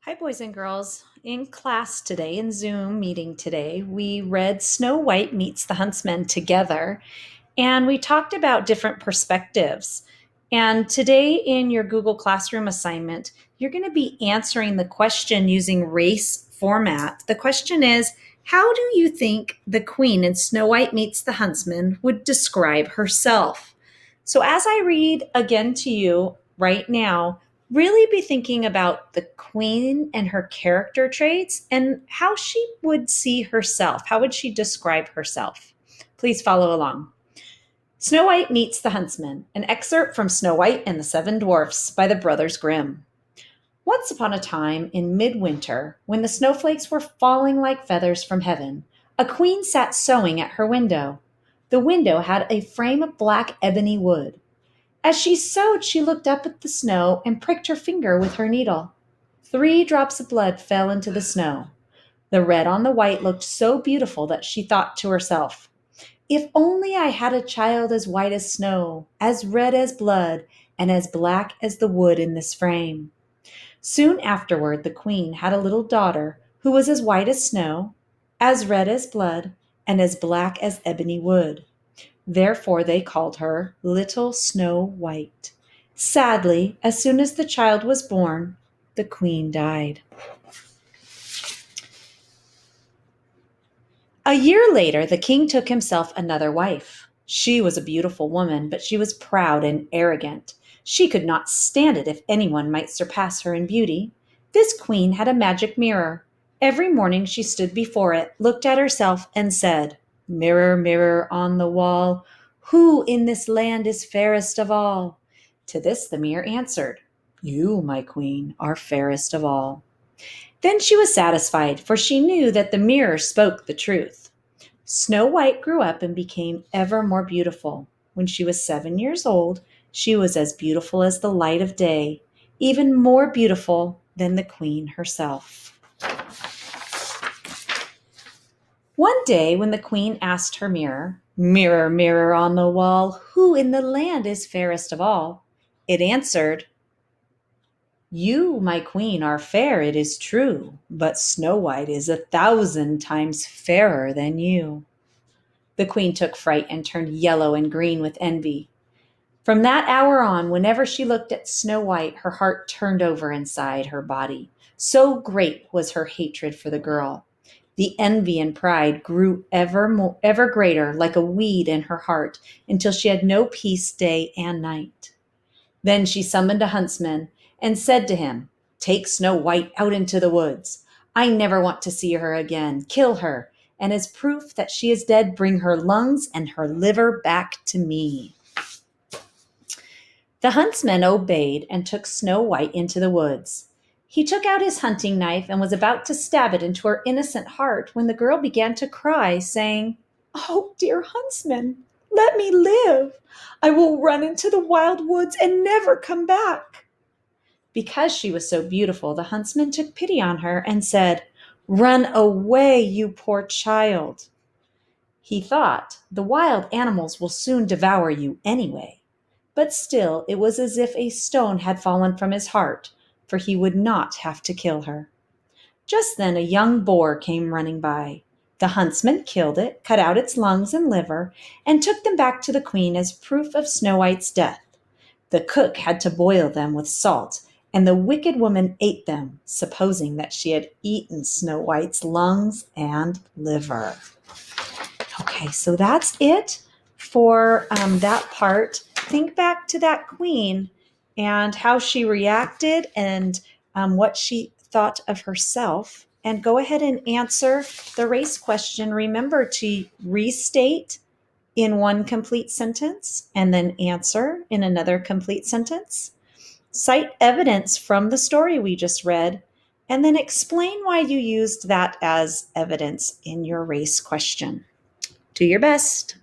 Hi, boys and girls. In class today, in Zoom meeting today, we read Snow White Meets the Huntsman together, and we talked about different perspectives. And today, in your Google Classroom assignment, you're going to be answering the question using race format. The question is, how do you think the Queen in Snow White Meets the Huntsman would describe herself? So, as I read again to you right now, really be thinking about the queen and her character traits and how she would see herself. How would she describe herself? Please follow along. Snow White Meets the Huntsman, an excerpt from Snow White and the Seven Dwarfs by the Brothers Grimm. Once upon a time in midwinter, when the snowflakes were falling like feathers from heaven, a queen sat sewing at her window. The window had a frame of black ebony wood. As she sewed, she looked up at the snow and pricked her finger with her needle. 3 drops of blood fell into the snow. The red on the white looked so beautiful that she thought to herself, "If only I had a child as white as snow, as red as blood, and as black as the wood in this frame." Soon afterward, the queen had a little daughter who was as white as snow, as red as blood, and as black as ebony wood. Therefore they called her Little Snow White. Sadly, as soon as the child was born, the queen died. A year later, the king took himself another wife. She was a beautiful woman, but she was proud and arrogant. She could not stand it if anyone might surpass her in beauty. This queen had a magic mirror. Every morning she stood before it, looked at herself, and said, "Mirror, mirror on the wall, who in this land is fairest of all?" To this the mirror answered, "You, my queen, are fairest of all." Then she was satisfied, for she knew that the mirror spoke the truth. Snow White grew up and became ever more beautiful. When she was 7 years old, she was as beautiful as the light of day, even more beautiful than the queen herself. One day, when the queen asked her mirror, "Mirror, mirror on the wall, who in the land is fairest of all?" it answered, "You, my queen, are fair, it is true, but Snow White is 1,000 times fairer than you." The queen took fright and turned yellow and green with envy. From that hour on, whenever she looked at Snow White, her heart turned over inside her body. So great was her hatred for the girl. The envy and pride grew ever greater, like a weed in her heart, until she had no peace day and night. Then she summoned a huntsman and said to him, "Take Snow White out into the woods. I never want to see her again. Kill her, and as proof that she is dead, bring her lungs and her liver back to me." The huntsman obeyed and took Snow White into the woods. He took out his hunting knife and was about to stab it into her innocent heart when the girl began to cry, saying, "Oh, dear huntsman, let me live. I will run into the wild woods and never come back." Because she was so beautiful, the huntsman took pity on her and said, "Run away, you poor child." He thought, "The wild animals will soon devour you anyway." But still, it was as if a stone had fallen from his heart, for he would not have to kill her. Just then a young boar came running by. The huntsman killed it, cut out its lungs and liver, and took them back to the queen as proof of Snow White's death. The cook had to boil them with salt, and the wicked woman ate them, supposing that she had eaten Snow White's lungs and liver. Okay, so that's it for that part. Think back to that queen and how she reacted and what she thought of herself. And go ahead and answer the race question. Remember to restate in one complete sentence and then answer in another complete sentence. Cite evidence from the story we just read, and then explain why you used that as evidence in your race question. Do your best.